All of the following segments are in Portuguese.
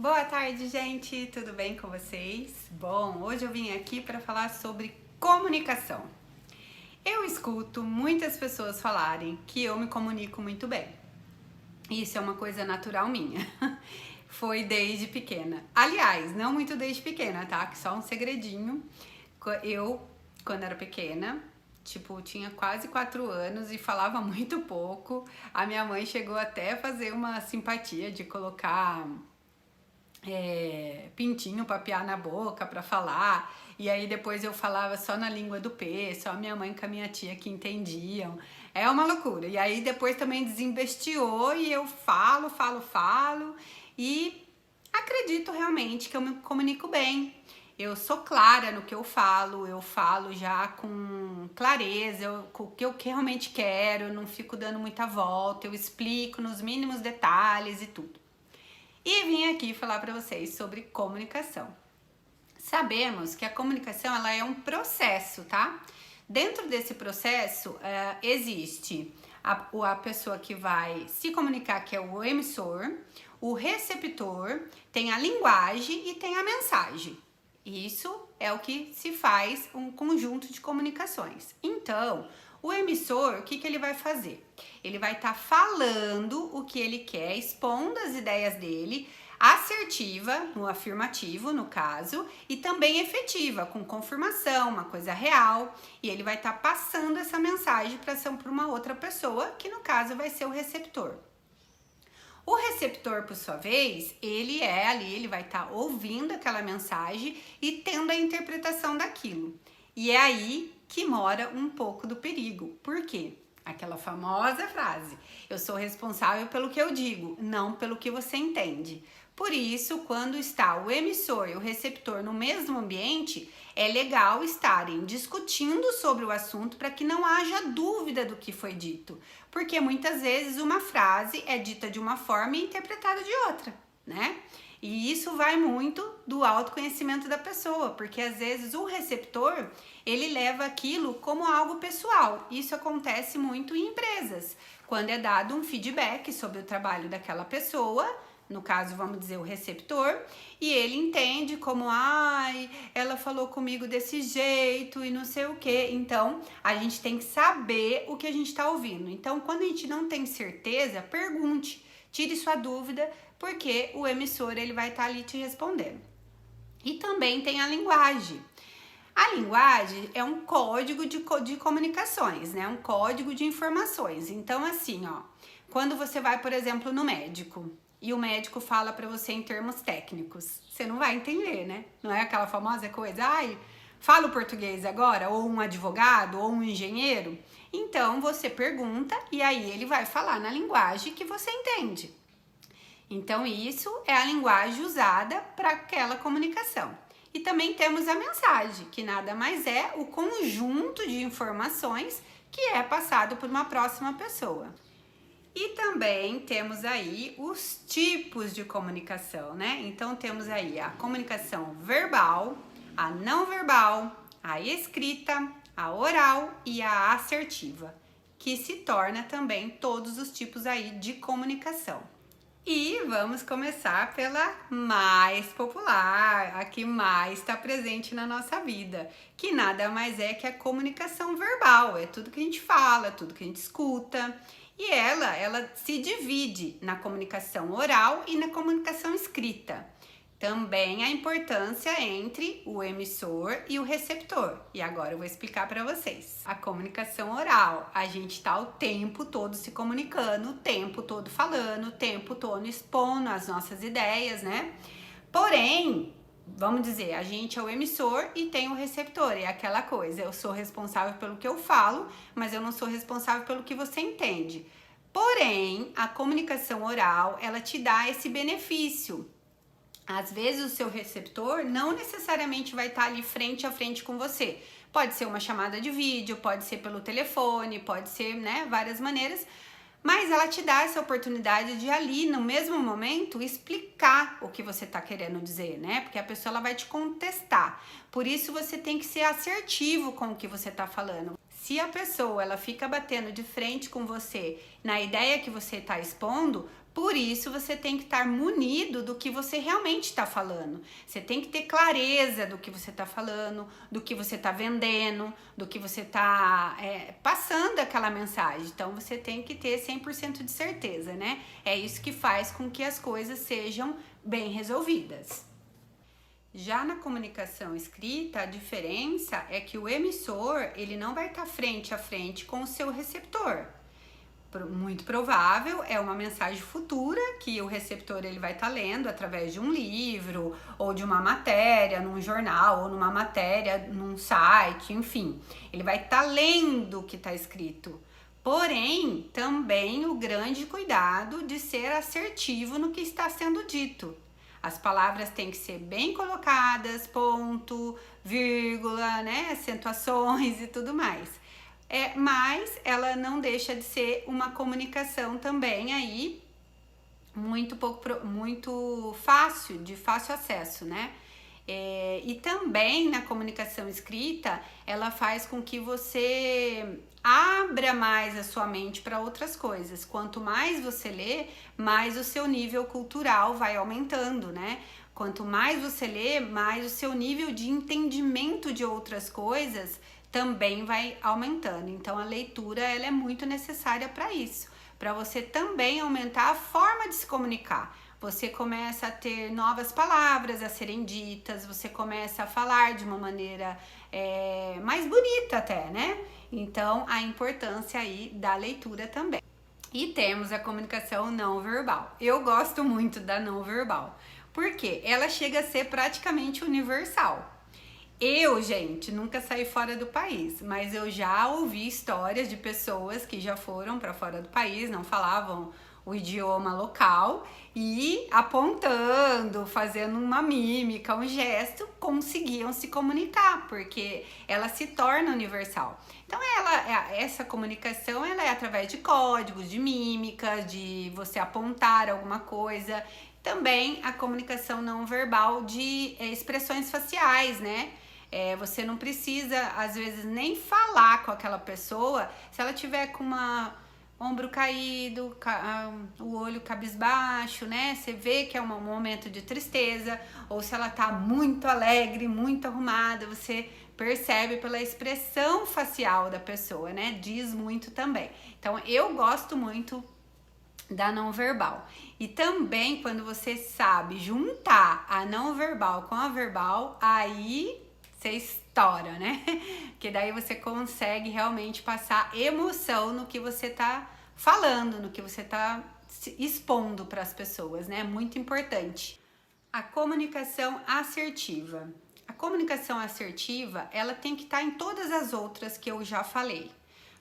Boa tarde, gente! Tudo bem com vocês? Bom, hoje eu vim aqui para falar sobre comunicação. Eu escuto muitas pessoas falarem que eu me comunico muito bem. Isso é uma coisa natural minha. Foi desde pequena. Aliás, não muito desde pequena, tá? Que só um segredinho. Eu, quando era pequena, tinha quase 4 anos e falava muito pouco. A minha mãe chegou até a fazer uma simpatia de colocar pintinho pra piar na boca pra falar, e aí depois eu falava só na língua do P, só a minha mãe com a minha tia que entendiam. É uma loucura. E aí depois também desembestiou e eu falo e acredito realmente que eu me comunico bem. Eu sou clara no que eu falo já com clareza, com o que eu realmente quero, eu não fico dando muita volta, eu explico nos mínimos detalhes e tudo. E vim aqui falar para vocês sobre comunicação. Sabemos que a comunicação ela é um processo, tá? Dentro desse processo existe a pessoa que vai se comunicar, que é o emissor, o receptor, tem a linguagem e tem a mensagem. Isso é o que se faz um conjunto de comunicações. Então, o emissor, o que ele vai fazer? Ele vai estar falando o que ele quer, expondo as ideias dele, assertiva, no afirmativo, no caso, e também efetiva, com confirmação, uma coisa real, e ele vai estar passando essa mensagem para uma outra pessoa, que no caso vai ser o receptor. O receptor, por sua vez, ele vai estar ouvindo aquela mensagem e tendo a interpretação daquilo. E é aí que mora um pouco do perigo. Por quê? Aquela famosa frase: eu sou responsável pelo que eu digo, não pelo que você entende. Por isso, quando está o emissor e o receptor no mesmo ambiente, é legal estarem discutindo sobre o assunto para que não haja dúvida do que foi dito. Porque muitas vezes uma frase é dita de uma forma e interpretada de outra, né? E isso vai muito do autoconhecimento da pessoa, porque às vezes o receptor, ele leva aquilo como algo pessoal. Isso acontece muito em empresas, quando é dado um feedback sobre o trabalho daquela pessoa, no caso, vamos dizer, o receptor, e ele entende como, ela falou comigo desse jeito e não sei o que. Então, a gente tem que saber o que a gente está ouvindo. Então, quando a gente não tem certeza, pergunte, tire sua dúvida, porque o emissor ele vai estar ali te respondendo. E também tem a linguagem. A linguagem é um código de comunicações, né? Um código de informações. Então, assim, quando você vai, por exemplo, no médico e o médico fala para você em termos técnicos, você não vai entender, né? Não é aquela famosa coisa, fala o português agora, ou um advogado, ou um engenheiro. Então, você pergunta e aí ele vai falar na linguagem que você entende. Então, isso é a linguagem usada para aquela comunicação. E também temos a mensagem, que nada mais é o conjunto de informações que é passado por uma próxima pessoa. E também temos aí os tipos de comunicação, né? Então, temos aí a comunicação verbal, a não verbal, a escrita, a oral e a assertiva, que se torna também todos os tipos aí de comunicação. E vamos começar pela mais popular, a que mais está presente na nossa vida, que nada mais é que a comunicação verbal, é tudo que a gente fala, tudo que a gente escuta. E ela se divide na comunicação oral e na comunicação escrita. Também a importância entre o emissor e o receptor. E agora eu vou explicar para vocês. A comunicação oral, a gente está o tempo todo se comunicando, o tempo todo falando, o tempo todo expondo as nossas ideias, né? Porém, vamos dizer, a gente é o emissor e tem o receptor. É aquela coisa, eu sou responsável pelo que eu falo, mas eu não sou responsável pelo que você entende. Porém, a comunicação oral, ela te dá esse benefício. Às vezes o seu receptor não necessariamente vai estar ali frente a frente com você. Pode ser uma chamada de vídeo, pode ser pelo telefone, pode ser, né, várias maneiras. Mas ela te dá essa oportunidade de ali, no mesmo momento, explicar o que você está querendo dizer, né? Porque a pessoa ela vai te contestar. Por isso você tem que ser assertivo com o que você está falando. Se a pessoa ela fica batendo de frente com você na ideia que você está expondo, Por isso, você tem que estar munido do que você realmente está falando. Você tem que ter clareza do que você está falando, do que você está vendendo, do que você está passando aquela mensagem. Então, você tem que ter 100% de certeza, né? É isso que faz com que as coisas sejam bem resolvidas. Já na comunicação escrita, a diferença é que o emissor, ele não vai estar frente a frente com o seu receptor. Muito provável é uma mensagem futura que o receptor ele vai estar lendo através de um livro ou de uma matéria num jornal ou numa matéria num site, enfim. Ele vai estar lendo o que está escrito. Porém, também o grande cuidado de ser assertivo no que está sendo dito. As palavras têm que ser bem colocadas, ponto, vírgula, né, acentuações e tudo mais. Mas ela não deixa de ser uma comunicação também aí muito fácil, de fácil acesso, né? E também na comunicação escrita, ela faz com que você abra mais a sua mente para outras coisas. Quanto mais você lê, mais o seu nível cultural vai aumentando, né? Quanto mais você lê, mais o seu nível de entendimento de outras coisas também vai aumentando. Então a leitura ela é muito necessária para isso, para você também aumentar a forma de se comunicar. Você começa a ter novas palavras a serem ditas, você começa a falar de uma maneira mais bonita até, né? Então a importância aí da leitura também. E temos a comunicação não verbal. Eu gosto muito da não verbal, porque ela chega a ser praticamente universal. Eu, gente, nunca saí fora do país, mas eu já ouvi histórias de pessoas que já foram para fora do país, não falavam o idioma local e apontando, fazendo uma mímica, um gesto, conseguiam se comunicar, porque ela se torna universal. Então, essa comunicação ela é através de códigos, de mímicas, de você apontar alguma coisa. Também a comunicação não verbal de expressões faciais, né? Você não precisa, às vezes, nem falar com aquela pessoa se ela tiver com ombro caído, o olho cabisbaixo, né? Você vê que é um momento de tristeza, ou se ela tá muito alegre, muito arrumada, você percebe pela expressão facial da pessoa, né? Diz muito também. Então, eu gosto muito da não verbal. E também quando você sabe juntar a não verbal com a verbal, aí você estoura, né? Porque daí você consegue realmente passar emoção no que você tá falando, no que você tá expondo para as pessoas, né? Muito importante. A comunicação assertiva. A comunicação assertiva, ela tem que estar em todas as outras que eu já falei.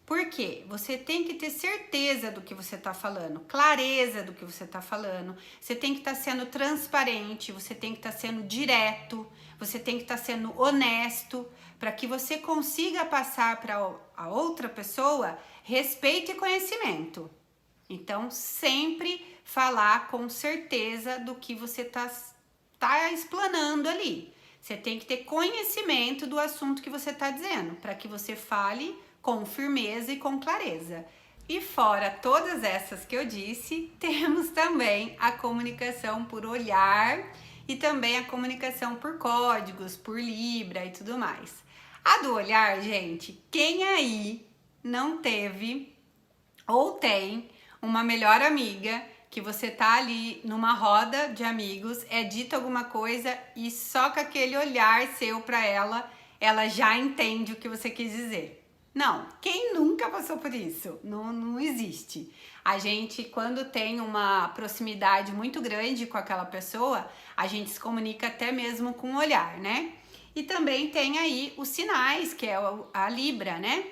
Por quê? Você tem que ter certeza do que você está falando, clareza do que você está falando, você tem que estar sendo transparente, você tem que estar sendo direto, você tem que estar sendo honesto, para que você consiga passar para a outra pessoa respeito e conhecimento. Então, sempre falar com certeza do que você está explanando ali. Você tem que ter conhecimento do assunto que você está dizendo, para que você fale com firmeza e com clareza. E fora todas essas que eu disse, temos também a comunicação por olhar e também a comunicação por códigos, por Libra e tudo mais. A do olhar, gente, quem aí não teve ou tem uma melhor amiga que você tá ali numa roda de amigos, é dito alguma coisa e só com aquele olhar seu para ela já entende o que você quis dizer. Não, quem nunca passou por isso? Não existe. A gente, quando tem uma proximidade muito grande com aquela pessoa, a gente se comunica até mesmo com o olhar, né? E também tem aí os sinais, que é a Libra, né?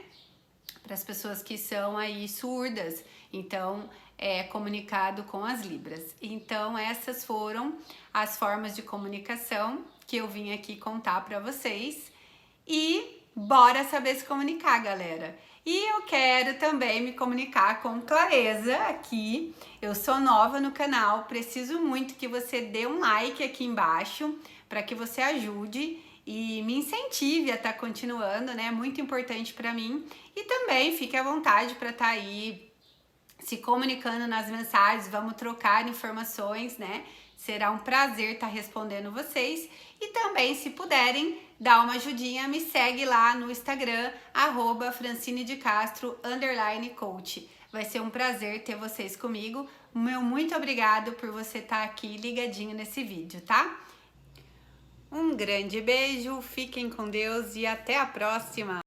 Para as pessoas que são aí surdas, então é comunicado com as Libras. Então essas foram as formas de comunicação que eu vim aqui contar para vocês e bora saber se comunicar, galera. E eu quero também me comunicar com clareza aqui. Eu sou nova no canal, preciso muito que você dê um like aqui embaixo para que você ajude e me incentive a estar continuando, né? Muito importante para mim. E também fique à vontade para estar aí se comunicando nas mensagens, vamos trocar informações, né? Será um prazer estar respondendo vocês. E também, se puderem, dar uma ajudinha, me segue lá no Instagram, @FrancineDeCastro_coach. Vai ser um prazer ter vocês comigo. Meu muito obrigado por você estar aqui ligadinho nesse vídeo, tá? Um grande beijo, fiquem com Deus e até a próxima!